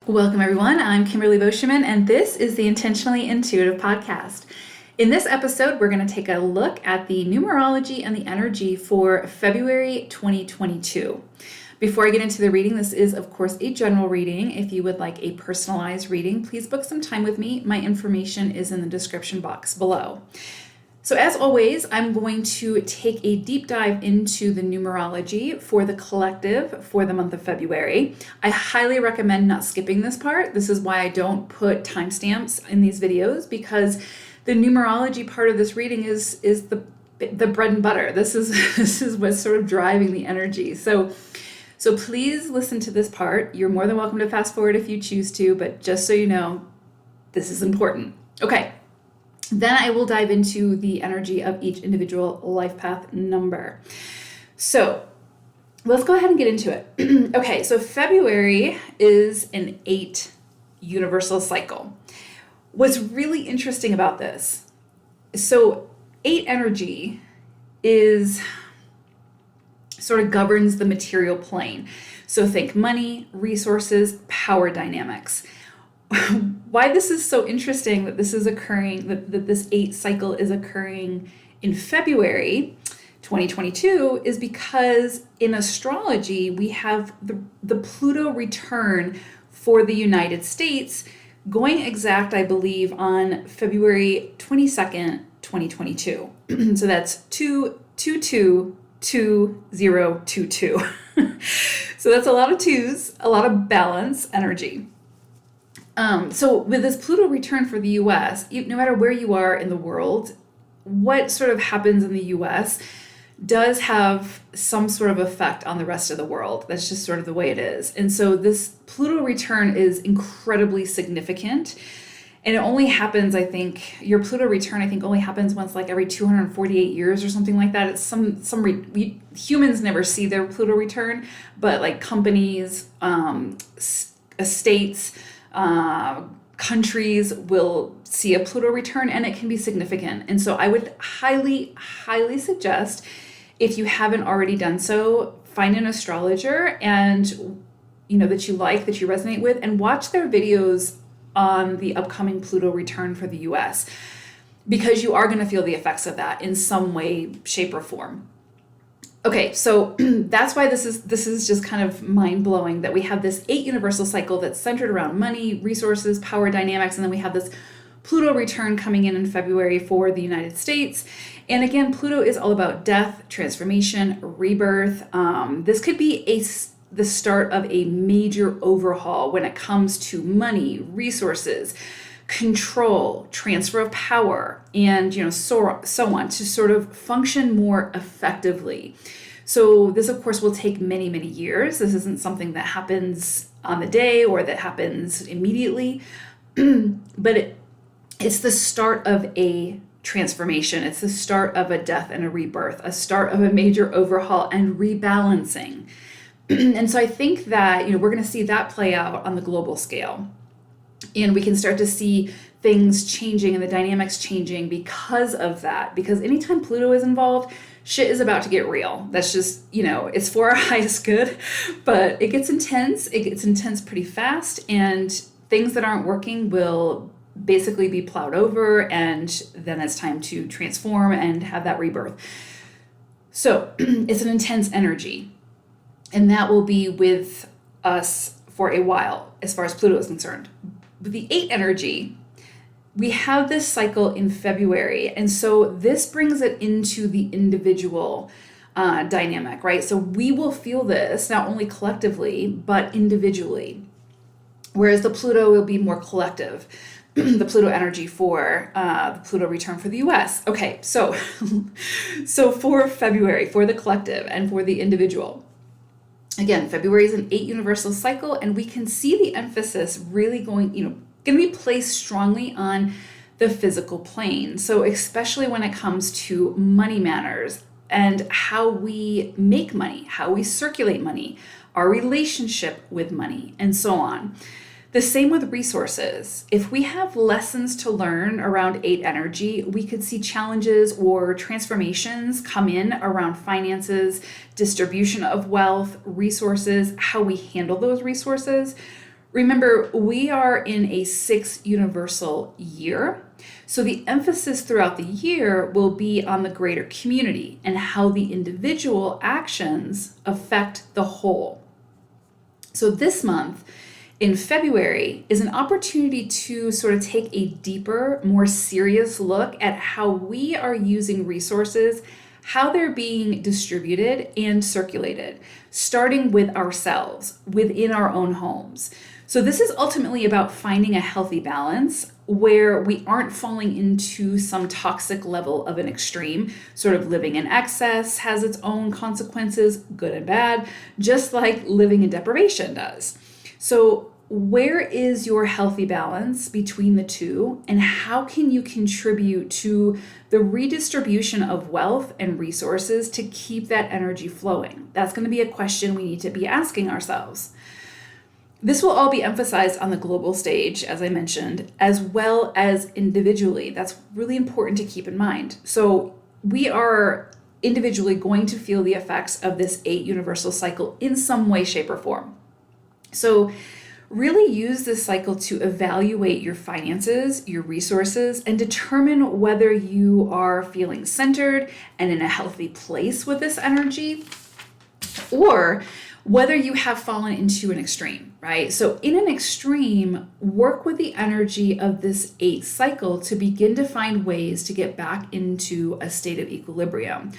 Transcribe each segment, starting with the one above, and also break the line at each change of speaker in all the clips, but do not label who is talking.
Welcome, everyone. I'm Kimberly Beauchemin, and this is the Intentionally Intuitive podcast. In this episode, we're going to take a look at the numerology and the energy for February 2022. Before I get into the reading, this is, of course, a general reading. If you would like a personalized reading, please book some time with me. My information is in the description box below. So as always, I'm going to take a deep dive into the numerology for the collective for the month of February. I highly recommend not skipping this part. This is why I don't put timestamps in these videos, because the numerology part of this reading is the bread and butter. This is what's sort of driving the energy. So please listen to this part. You're more than welcome to fast forward if you choose to, but just so you know, this is important. Okay. Then I will dive into the energy of each individual life path number. So let's go ahead and get into it. Okay, so February is an 8 universal cycle. What's really interesting about this, so 8 energy is sort of governs the material plane. So think money, resources, power dynamics. Why this is so interesting that this is occurring, that this 8 cycle is occurring in February 2022 is because in astrology, we have the Pluto return for the United States going exact, I believe, on February 22nd, 2022. So that's 2222022. So that's a lot of twos, a lot of balance energy. So with this Pluto return for the US, no matter where you are in the world, what sort of happens in the US does have some sort of effect on the rest of the world. That's just sort of the way it is. And so this Pluto return is incredibly significant. And it only happens, I think, your Pluto return, I think, only happens once like every 248 years or something like that. It's we humans never see their Pluto return, but like companies, estates, countries will see a Pluto return, and it can be significant. And so I would highly, highly suggest, if you haven't already done so, find an astrologer and that you like, that you resonate with, and watch their videos on the upcoming Pluto return for the US, because you are going to feel the effects of that in some way, shape, or form. Okay, so that's why this is just kind of mind-blowing that we have this 8 universal cycle that's centered around money, resources, power dynamics, and then we have this Pluto return coming in February for the United States. And again, Pluto is all about death, transformation, rebirth. This could be the start of a major overhaul when it comes to money, resources, control, transfer of power, and so on, to sort of function more effectively. So this, of course, will take many, many years. This isn't something that happens on the day or that happens immediately, but it's the start of a transformation. It's the start of a death and a rebirth, a start of a major overhaul and rebalancing. And so I think that we're going to see that play out on the global scale. And we can start to see things changing and the dynamics changing because of that. Because anytime Pluto is involved, shit is about to get real. That's just, it's for our highest good, but it gets intense. It gets intense pretty fast, and things that aren't working will basically be plowed over, and then it's time to transform and have that rebirth. So it's an intense energy, and that will be with us for a while as far as Pluto is concerned. With the 8 energy, we have this cycle in February. And so this brings it into the individual dynamic, right? So we will feel this not only collectively, but individually. Whereas the Pluto will be more collective, the Pluto energy for the Pluto return for the US. Okay, so for February, for the collective and for the individual, again, February is an 8 universal cycle, and we can see the emphasis really going to be placed strongly on the physical plane. So especially when it comes to money matters and how we make money, how we circulate money, our relationship with money, and so on. The same with resources. If we have lessons to learn around 8 energy, we could see challenges or transformations come in around finances, distribution of wealth, resources, how we handle those resources. Remember, we are in a 6 universal year. So the emphasis throughout the year will be on the greater community and how the individual actions affect the whole. So this month, in February, is an opportunity to sort of take a deeper, more serious look at how we are using resources, how they're being distributed and circulated, starting with ourselves, within our own homes. So this is ultimately about finding a healthy balance where we aren't falling into some toxic level of an extreme. Sort of living in excess has its own consequences, good and bad, just like living in deprivation does. So where is your healthy balance between the two, and how can you contribute to the redistribution of wealth and resources to keep that energy flowing? That's going to be a question we need to be asking ourselves. This will all be emphasized on the global stage, as I mentioned, as well as individually. That's really important to keep in mind. So we are individually going to feel the effects of this 8 universal cycle in some way, shape, or form. So really use this cycle to evaluate your finances, your resources, and determine whether you are feeling centered and in a healthy place with this energy, or whether you have fallen into an extreme, right? So in an extreme, work with the energy of this 8 cycle to begin to find ways to get back into a state of equilibrium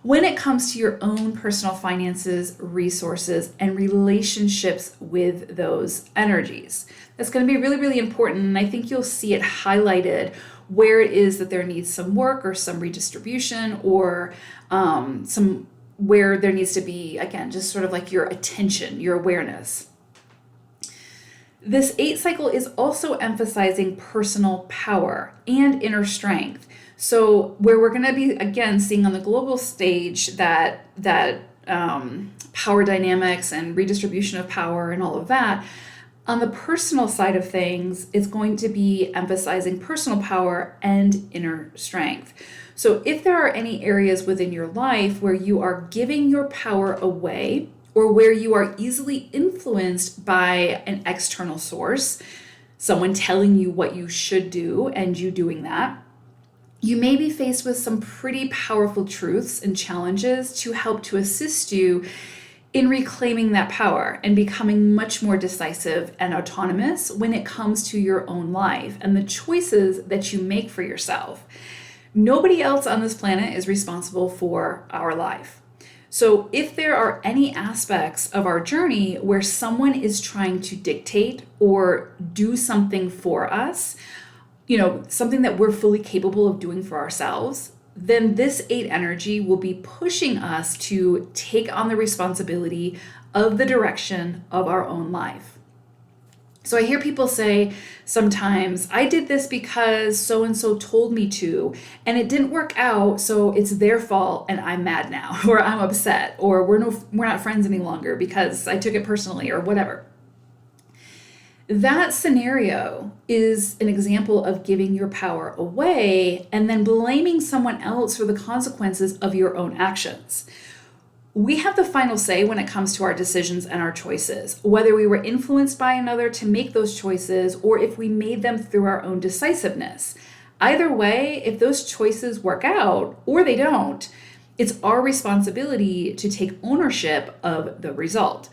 when it comes to your own personal finances, resources, and relationships with those energies. That's going to be really, really important. And I think you'll see it highlighted where it is that there needs some work or some redistribution, or some where there needs to be, again, just sort of like your attention, your awareness. This 8 cycle is also emphasizing personal power and inner strength. So where we're going to be, again, seeing on the global stage that power dynamics and redistribution of power and all of that, on the personal side of things, it's going to be emphasizing personal power and inner strength. So if there are any areas within your life where you are giving your power away, or where you are easily influenced by an external source, someone telling you what you should do and you doing that, you may be faced with some pretty powerful truths and challenges to help to assist you in reclaiming that power and becoming much more decisive and autonomous when it comes to your own life and the choices that you make for yourself. Nobody else on this planet is responsible for our life. So if there are any aspects of our journey where someone is trying to dictate or do something for us, something that we're fully capable of doing for ourselves, then this 8 energy will be pushing us to take on the responsibility of the direction of our own life. So I hear people say sometimes, I did this because so-and-so told me to, and it didn't work out, so it's their fault and I'm mad now, or I'm upset, or we're not friends any longer because I took it personally, or whatever. That scenario is an example of giving your power away and then blaming someone else for the consequences of your own actions. We have the final say when it comes to our decisions and our choices, whether we were influenced by another to make those choices or if we made them through our own decisiveness. Either way, if those choices work out or they don't, it's our responsibility to take ownership of the result,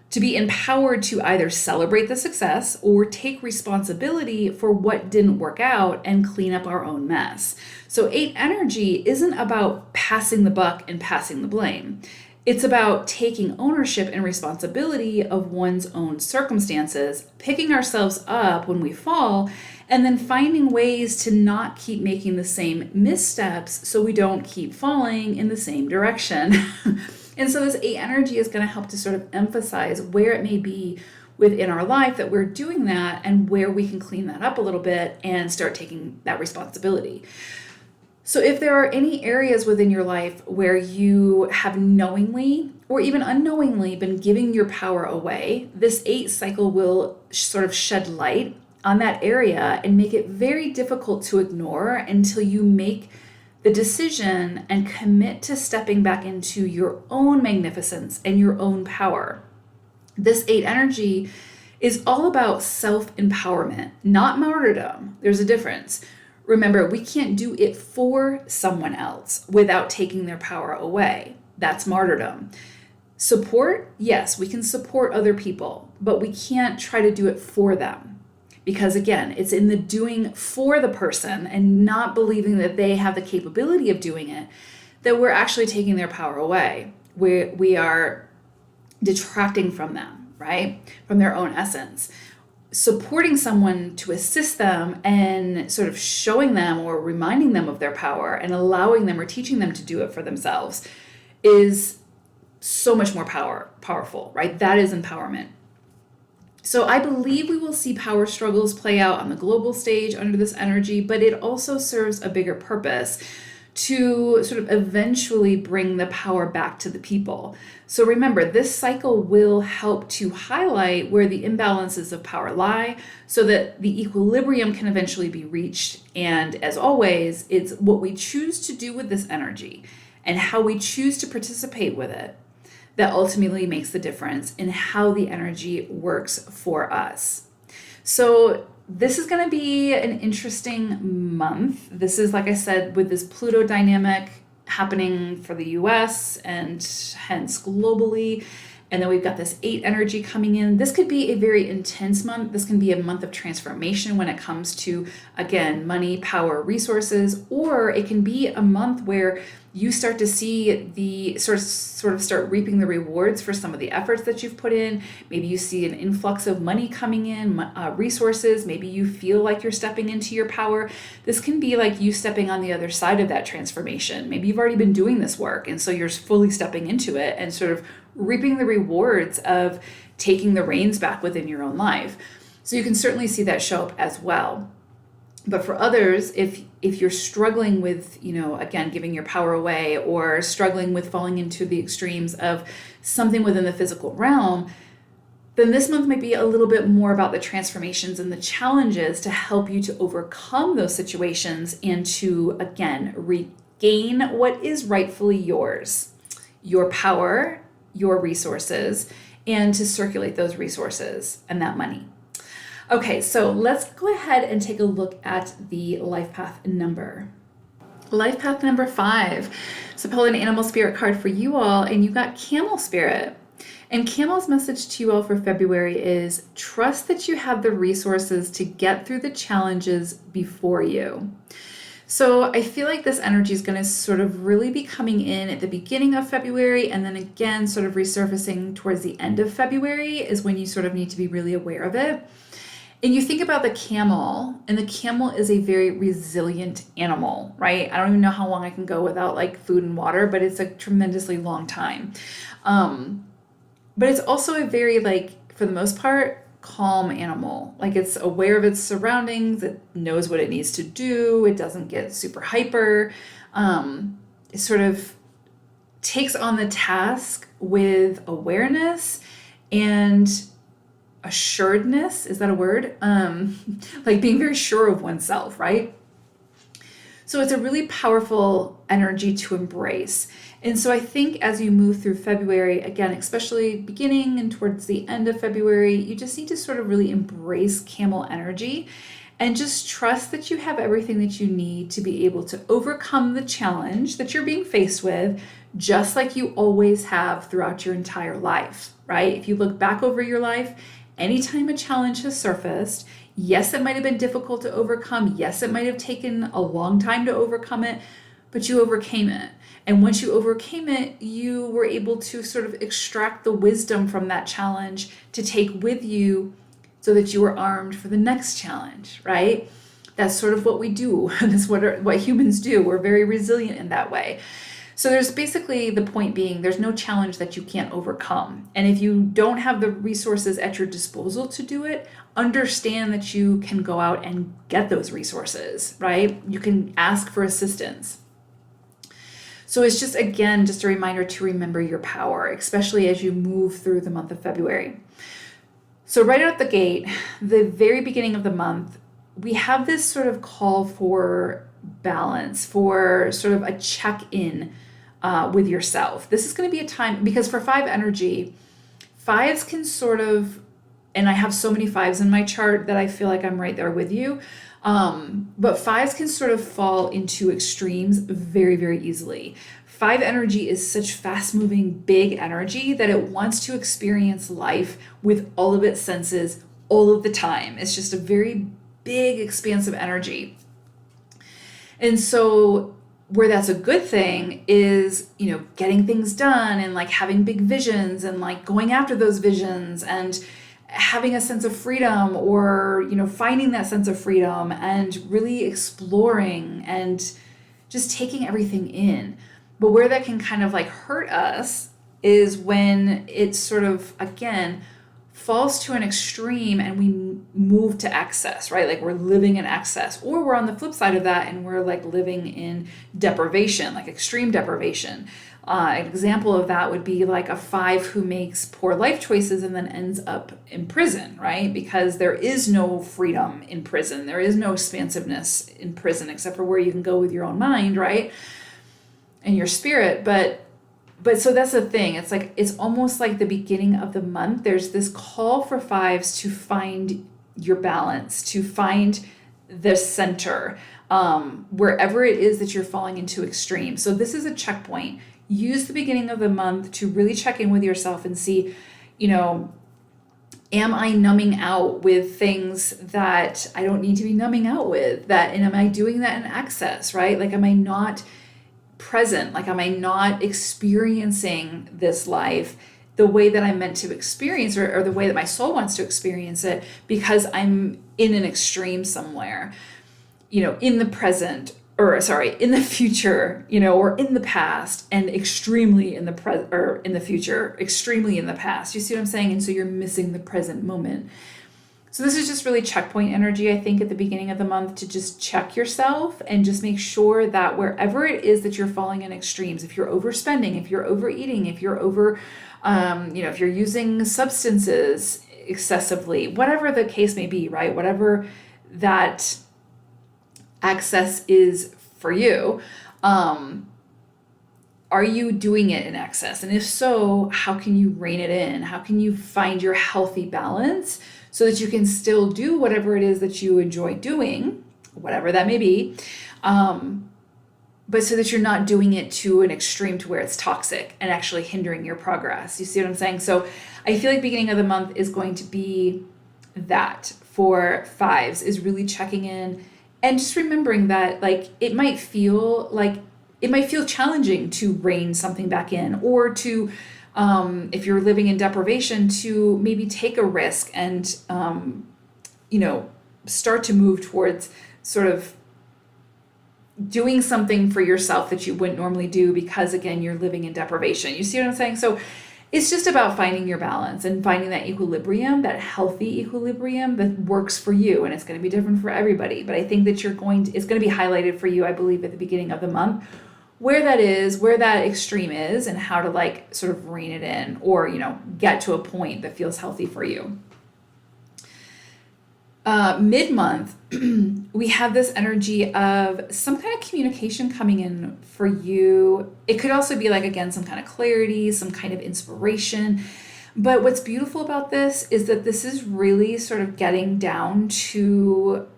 to be empowered to either celebrate the success or take responsibility for what didn't work out and clean up our own mess. So 8 energy isn't about passing the buck and passing the blame. It's about taking ownership and responsibility of one's own circumstances, picking ourselves up when we fall, and then finding ways to not keep making the same missteps so we don't keep falling in the same direction. And so this 8 energy is going to help to sort of emphasize where it may be within our life that we're doing that and where we can clean that up a little bit and start taking that responsibility. So if there are any areas within your life where you have knowingly or even unknowingly been giving your power away, this 8 cycle will sort of shed light on that area and make it very difficult to ignore until you make the decision and commit to stepping back into your own magnificence and your own power. This 8 energy is all about self-empowerment, not martyrdom. There's a difference. Remember, we can't do it for someone else without taking their power away. That's martyrdom. Support, yes, we can support other people, but we can't try to do it for them. Because again, it's in the doing for the person and not believing that they have the capability of doing it that we're actually taking their power away. We are detracting from them, right? From their own essence. Supporting someone to assist them and sort of showing them or reminding them of their power and allowing them or teaching them to do it for themselves is so much more powerful, right? That is empowerment. So I believe we will see power struggles play out on the global stage under this energy, but it also serves a bigger purpose to sort of eventually bring the power back to the people. So remember, this cycle will help to highlight where the imbalances of power lie so that the equilibrium can eventually be reached. And as always, it's what we choose to do with this energy and how we choose to participate with it that ultimately makes the difference in how the energy works for us. So this is going to be an interesting month. This is, like I said, with this Pluto dynamic happening for the US and hence globally. And then we've got this 8 energy coming in. This could be a very intense month. This can be a month of transformation when it comes to, again, money, power, resources, or it can be a month where you start to see the sort of start reaping the rewards for some of the efforts that you've put in. Maybe you see an influx of money coming in, resources. Maybe you feel like you're stepping into your power. This can be like you stepping on the other side of that transformation. Maybe you've already been doing this work, and so you're fully stepping into it and sort of reaping the rewards of taking the reins back within your own life. So you can certainly see that show up as well. But for others, if you're struggling with, again, giving your power away or struggling with falling into the extremes of something within the physical realm, then this month might be a little bit more about the transformations and the challenges to help you to overcome those situations and to, again, regain what is rightfully yours, your power, your resources, and to circulate those resources and that money. Okay, so let's go ahead and take a look at the life path number. Life path number 5. So pull an animal spirit card for you all, and you got Camel Spirit. And Camel's message to you all for February is trust that you have the resources to get through the challenges before you. So I feel like this energy is going to sort of really be coming in at the beginning of February, and then again sort of resurfacing towards the end of February is when you sort of need to be really aware of it. And you think about the camel, and the camel is a very resilient animal, right? I don't even know how long I can go without like food and water, but it's a tremendously long time. But it's also a very, like, for the most part, calm animal. Like, it's aware of its surroundings. It knows what it needs to do. It doesn't get super hyper. It sort of takes on the task with awareness and assuredness. Is that a word? Like being very sure of oneself, right? So it's a really powerful energy to embrace. And so I think as you move through February, again, especially beginning and towards the end of February, you just need to sort of really embrace camel energy and just trust that you have everything that you need to be able to overcome the challenge that you're being faced with, just like you always have throughout your entire life, right? If you look back over your life, anytime a challenge has surfaced, yes, it might have been difficult to overcome. Yes, it might have taken a long time to overcome it, but you overcame it. And once you overcame it, you were able to sort of extract the wisdom from that challenge to take with you so that you were armed for the next challenge, right? That's sort of what we do. That's what humans do. We're very resilient in that way. So there's basically the point being there's no challenge that you can't overcome. And if you don't have the resources at your disposal to do it, understand that you can go out and get those resources, right? You can ask for assistance. So it's just, again, just a reminder to remember your power, especially as you move through the month of February. So right out the gate, the very beginning of the month, we have this sort of call for balance, for sort of a check-in with yourself. This is going to be a time, because for 5 energy, 5s can sort of and I have so many fives in my chart that I feel like I'm right there with you. But fives can sort of fall into extremes very, very easily. Five energy is such fast moving, big energy that it wants to experience life with all of its senses all of the time. It's just a very big, expansive energy. And so where that's a good thing is, getting things done and like having big visions and like going after those visions and having a sense of freedom, or, finding that sense of freedom and really exploring and just taking everything in. But where that can kind of like hurt us is when it sort of, again, falls to an extreme and we move to excess, right? Like we're living in excess, or we're on the flip side of that and we're like living in deprivation, like extreme deprivation. An example of that would be like a five who makes poor life choices and then ends up in prison, right? Because there is no freedom in prison. There is no expansiveness in prison except for where you can go with your own mind, right? And your spirit. But so that's the thing. It's like, it's almost like the beginning of the month. There's this call for fives to find your balance, to find the center, wherever it is that you're falling into extreme. So this is a checkpoint. Use the beginning of the month to really check in with yourself and see, am I numbing out with things that I don't need to be numbing out with? And am I doing that in excess, right? Like, am I not present? Like, am I not experiencing this life the way that I'm meant to experience, or the way that my soul wants to experience it, because I'm in an extreme somewhere, in the present, in the future, or in the past, and extremely in the or in the future, extremely in the past. You see what I'm saying? And so you're missing the present moment. So this is just really checkpoint energy, I think, at the beginning of the month, to just check yourself and just make sure that wherever it is that you're falling in extremes, if you're overspending, if you're overeating, if you're if you're using substances excessively, whatever the case may be, right? Whatever that excess is for you, are you doing it in excess? And if so, how can you rein it in? How can you find your healthy balance so that you can still do whatever it is that you enjoy doing, whatever that may be, but so that you're not doing it to an extreme to where it's toxic and actually hindering your progress. You see what I'm saying? So I feel like beginning of the month is going to be that for fives, is really checking in and just remembering that, like, it might feel challenging to rein something back in, or to, if you're living in deprivation, to maybe take a risk and, start to move towards sort of doing something for yourself that you wouldn't normally do, because again, you're living in deprivation. You see what I'm saying? So it's just about finding your balance and finding that equilibrium, that healthy equilibrium that works for you. And it's going to be different for everybody. But I think that it's going to be highlighted for you, I believe, at the beginning of the month, where that is, where that extreme is, and how to like sort of rein it in, or, get to a point that feels healthy for you. Mid-month, we have this energy of some kind of communication coming in for you. It could also be like, again, some kind of clarity, some kind of inspiration. But what's beautiful about this is that this is really sort of getting down to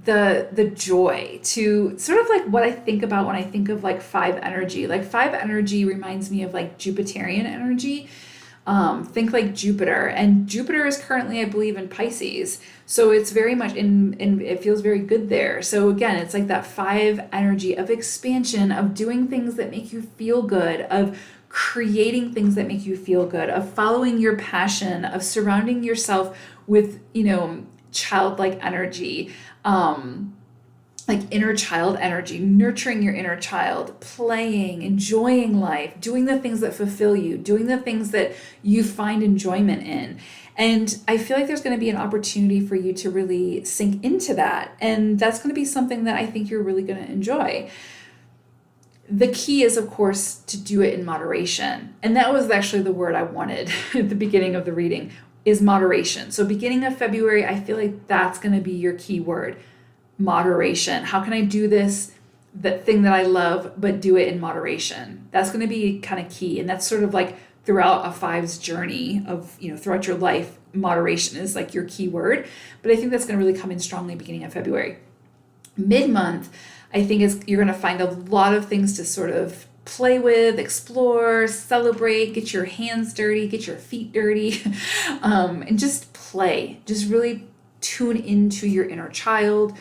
the joy, to sort of like what I think about when I think of like five energy. Like, five energy reminds me of like Jupiterian energy. Think like Jupiter, and Jupiter is currently, I believe, in Pisces. So it's very much it feels very good there. So again, it's like that five energy of expansion, of doing things that make you feel good, of creating things that make you feel good, of following your passion, of surrounding yourself with, childlike energy, like inner child energy, nurturing your inner child, playing, enjoying life, doing the things that fulfill you, doing the things that you find enjoyment in. And I feel like there's going to be an opportunity for you to really sink into that. And that's going to be something that I think you're really going to enjoy. The key is, of course, to do it in moderation. And that was actually the word I wanted at the beginning of the reading, is moderation. So beginning of February, I feel like that's going to be your key word. Moderation. How can I do this, that thing that I love, but do it in moderation? That's going to be kind of key. And that's sort of like throughout a five's journey of, throughout your life. Moderation is like your key word, but I think that's going to really come in strongly beginning of February. Mid-month, I think you're going to find a lot of things to sort of play with, explore, celebrate, get your hands dirty, get your feet dirty, and just play. Just really tune into your inner child.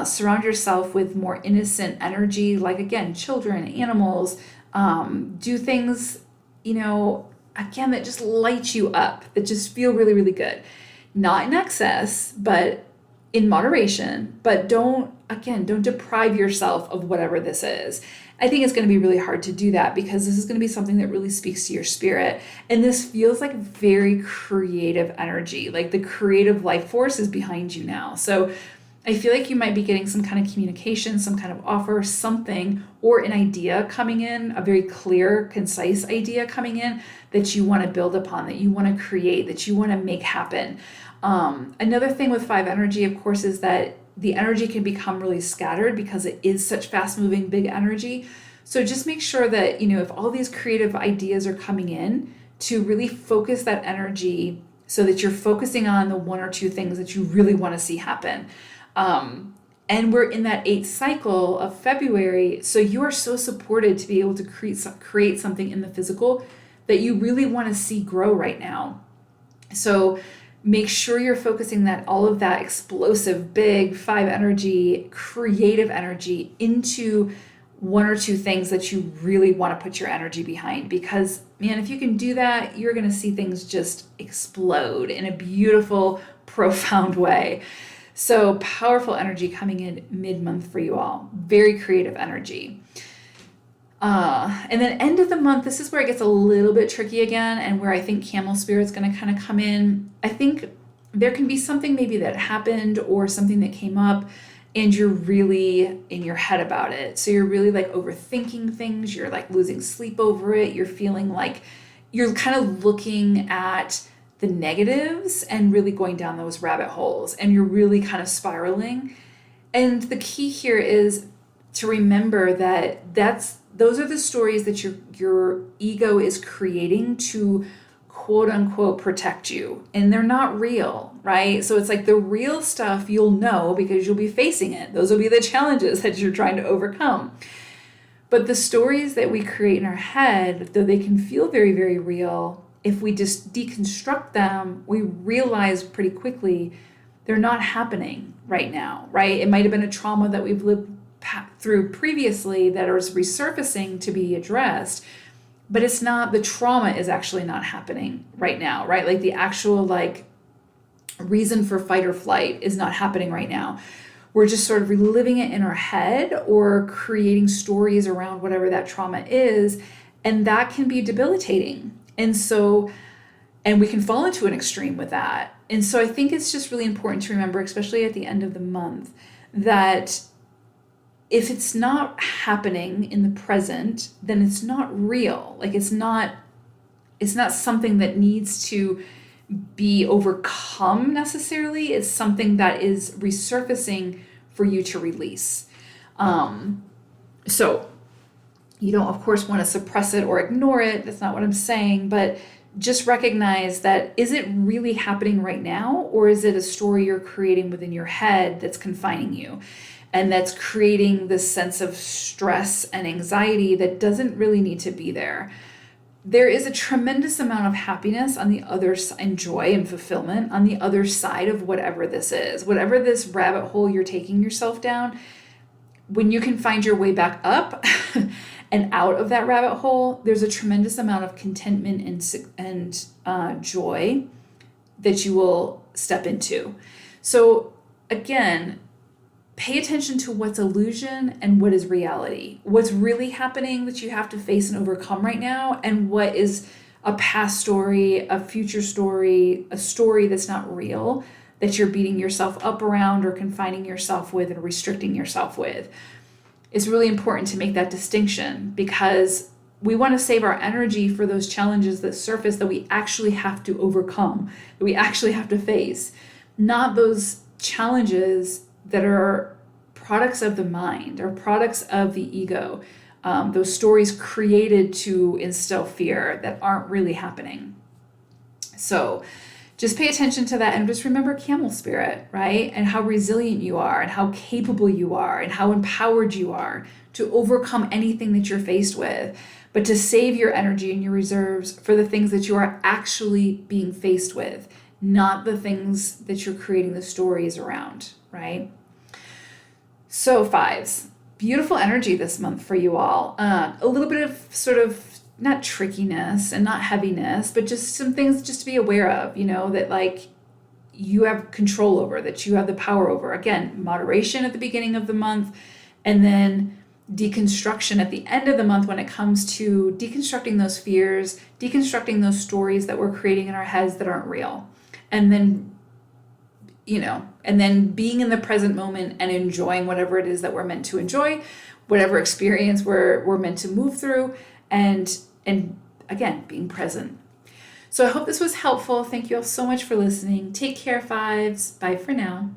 Surround yourself with more innocent energy, like, again, children, animals. Do things, again, that just light you up, that just feel really, really good. Not in excess, but in moderation. But don't deprive yourself of whatever this is. I think it's going to be really hard to do that because this is going to be something that really speaks to your spirit. And this feels like very creative energy, like the creative life force is behind you now. So I feel like you might be getting some kind of communication, some kind of offer, something, or an idea coming in, a very clear, concise idea coming in that you want to build upon, that you want to create, that you want to make happen. Another thing with 5 energy, of course, is that the energy can become really scattered because it is such fast-moving, big energy. So just make sure that, if all these creative ideas are coming in, to really focus that energy so that you're focusing on the 1 or 2 things that you really want to see happen. And we're in that 8th cycle of February, so you are so supported to be able to create something in the physical that you really want to see grow right now. So make sure you're focusing all of that explosive, big 5 energy, creative energy into 1 or 2 things that you really want to put your energy behind. Because, man, if you can do that, you're going to see things just explode in a beautiful, profound way. So powerful energy coming in mid-month for you all. Very creative energy. And then end of the month, this is where it gets a little bit tricky again, and where I think Camel Spirit's going to kind of come in. I think there can be something maybe that happened or something that came up, and you're really in your head about it. So you're really like overthinking things. You're like losing sleep over it. You're feeling like you're kind of looking at the negatives and really going down those rabbit holes, and you're really kind of spiraling. And the key here is to remember that those are the stories that your ego is creating to quote unquote protect you, and they're not real, right? So it's like the real stuff you'll know because you'll be facing it. Those will be the challenges that you're trying to overcome. But the stories that we create in our head, though they can feel very, very real, if we just deconstruct them, we realize pretty quickly they're not happening right now, right? It might have been a trauma that we've lived through previously that is resurfacing to be addressed, but it's not, the trauma is actually not happening right now, right? Like the actual reason for fight or flight is not happening right now. We're just sort of reliving it in our head or creating stories around whatever that trauma is, and that can be debilitating. And we can fall into an extreme with that. And so I think it's just really important to remember, especially at the end of the month, that if it's not happening in the present, then it's not real. Like it's not something that needs to be overcome necessarily. It's something that is resurfacing for you to release. So you don't, of course, want to suppress it or ignore it. That's not what I'm saying, but just recognize that, is it really happening right now? Or is it a story you're creating within your head that's confining you? And that's creating this sense of stress and anxiety that doesn't really need to be there. There is a tremendous amount of happiness on the other side, and joy and fulfillment on the other side of whatever this is. Whatever this rabbit hole you're taking yourself down, when you can find your way back up and out of that rabbit hole, there's a tremendous amount of contentment and joy that you will step into. So again, pay attention to what's illusion and what is reality. What's really happening that you have to face and overcome right now, and what is a past story, a future story, a story that's not real, that you're beating yourself up around or confining yourself with and restricting yourself with. It's really important to make that distinction, because we want to save our energy for those challenges that surface that we actually have to overcome, that we actually have to face, not those challenges that are products of the mind or products of the ego. those stories created to instill fear that aren't really happening. So just pay attention to that and just remember camel spirit, right? And how resilient you are and how capable you are and how empowered you are to overcome anything that you're faced with, but to save your energy and your reserves for the things that you are actually being faced with, not the things that you're creating the stories around, right? So fives, beautiful energy this month for you all. A little bit of sort of not trickiness and not heaviness, but just some things just to be aware of, that like you have control over, that you have the power over. Again, moderation at the beginning of the month, and then deconstruction at the end of the month when it comes to deconstructing those fears, deconstructing those stories that we're creating in our heads that aren't real. And then, being in the present moment and enjoying whatever it is that we're meant to enjoy, whatever experience we're meant to move through, and again, being present. So I hope this was helpful. Thank you all so much for listening. Take care, fives. Bye for now.